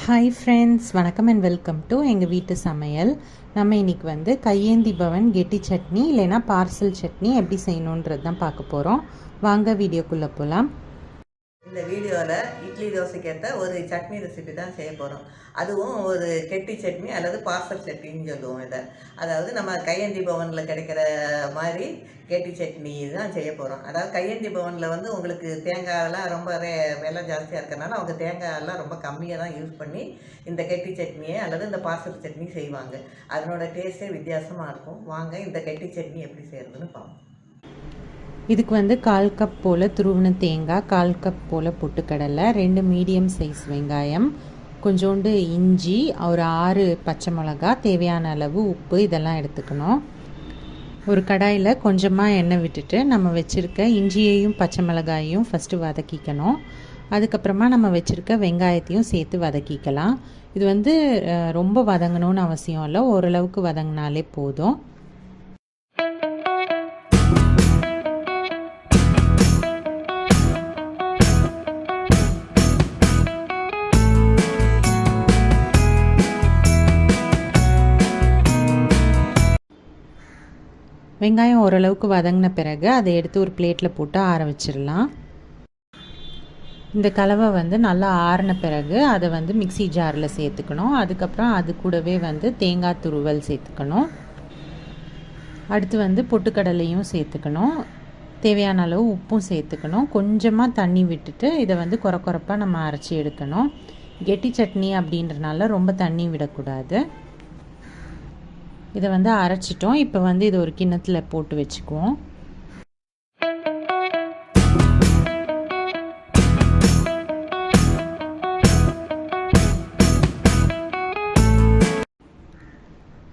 Hi friends, வணக்கம் and welcome to எங்கள் வீட்டு சமையல். நம்ம இன்றைக்கி வந்து கையேந்தி பவன் கெட்டி சட்னி இல்லைன்னா பார்சல் சட்னி எப்படி செய்யணுன்றது தான் பார்க்க போகிறோம். வாங்க வீடியோக்குள்ளே போகலாம். இந்த வீடியோவில் இட்லி தோசைக்கேற்ற ஒரு சட்னி ரெசிபி தான் செய்ய போகிறோம். அதுவும் ஒரு கெட்டி சட்னி அல்லது பார்சல் சட்னின்னு சொல்லுவோம் இதை. அதாவது நம்ம கையேந்தி பவனில் கிடைக்கிற மாதிரி கெட்டி சட்னி தான் செய்ய போகிறோம். அதாவது கையேந்தி பவனில் வந்து உங்களுக்கு தேங்காயெல்லாம் ரொம்ப விலை ஜாஸ்தியாக இருக்கிறனால அவங்க தேங்காயெல்லாம் ரொம்ப கம்மியாக தான் யூஸ் பண்ணி இந்த கெட்டி சட்னியை அல்லது இந்த பார்சல் சட்னி செய்வாங்க. அதனோட டேஸ்ட்டே வித்தியாசமாக இருக்கும். வாங்க இந்த கெட்டி சட்னி எப்படி செய்கிறதுன்னு பார்ப்போம். இதுக்கு வந்து 1/4 கப் போல் துருவின தேங்காய், 1/4 கப் போல் பொட்டுக்கடலை, 2 மீடியம் சைஸ் வெங்காயம், கொஞ்சோண்டு இஞ்சி, ஒரு 6 பச்சை மிளகா, தேவையான அளவு உப்பு இதெல்லாம் எடுத்துக்கணும். ஒரு கடாயில் கொஞ்சமாக எண்ணெய் விட்டுட்டு நம்ம வச்சுருக்க இஞ்சியையும் பச்சை மிளகாயையும் ஃபஸ்ட்டு வதக்கிக்கணும். அதுக்கப்புறமா நம்ம வச்சுருக்க வெங்காயத்தையும் சேர்த்து வதக்கிக்கலாம். இது வந்து ரொம்ப வதங்கணும்னு அவசியம் இல்லை, ஓரளவுக்கு வதங்கினாலே போதும். வெங்காயம் ஓரளவுக்கு வதங்கின பிறகு அதை எடுத்து ஒரு பிளேட்டில் போட்டு ஆற வச்சிடலாம். இந்த கலவை வந்து நல்லா ஆறின பிறகு அதை வந்து மிக்சி ஜாரில் சேர்த்துக்கணும். அதுக்கப்புறம் அது கூடவே வந்து தேங்காய் துருவல் சேர்த்துக்கணும். அடுத்து வந்து பொட்டுக்கடலையும் சேர்த்துக்கணும். தேவையான அளவு உப்பும் சேர்த்துக்கணும். கொஞ்சமாக தண்ணி விட்டுட்டு இதை வந்து குறப்பாக நம்ம அரைச்சி எடுக்கணும். கெட்டி சட்னி அப்படின்றனால ரொம்ப தண்ணி விடக்கூடாது. இதை வந்து அரைச்சிட்டோம். இப்போ வந்து இது ஒரு கிண்ணத்தில் போட்டு வச்சுக்குவோம்.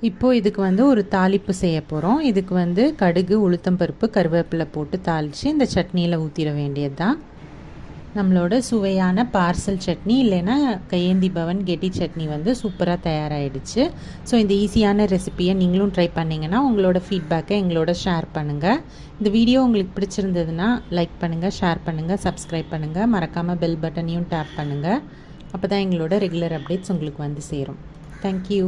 இப்போது இதுக்கு வந்து ஒரு தாளிப்பு செய்ய போகிறோம். இதுக்கு வந்து கடுகு, உளுத்தம்பருப்பு, கருவேப்பிலை போட்டு தாளித்து இந்த சட்னியில் ஊற்றிட வேண்டியது தான். நம்மளோட சுவையான பார்சல் சட்னி இல்லைன்னா கையேந்தி பவன் கெட்டி சட்னி வந்து சூப்பராக தயாராகிடுச்சு. ஸோ இந்த ஈஸியான ரெசிப்பியை நீங்களும் ட்ரை பண்ணிங்கன்னா உங்களோட ஃபீட்பேக்கை எங்களோட ஷேர் பண்ணுங்கள். இந்த வீடியோ உங்களுக்கு பிடிச்சிருந்ததுன்னா லைக் பண்ணுங்கள், ஷேர் பண்ணுங்கள், சப்ஸ்கிரைப் பண்ணுங்கள். மறக்காமல் பெல் பட்டனையும் டேப் பண்ணுங்கள். அப்போ தான் எங்களோட ரெகுலர் அப்டேட்ஸ் உங்களுக்கு வந்து சேரும். தேங்க்யூ.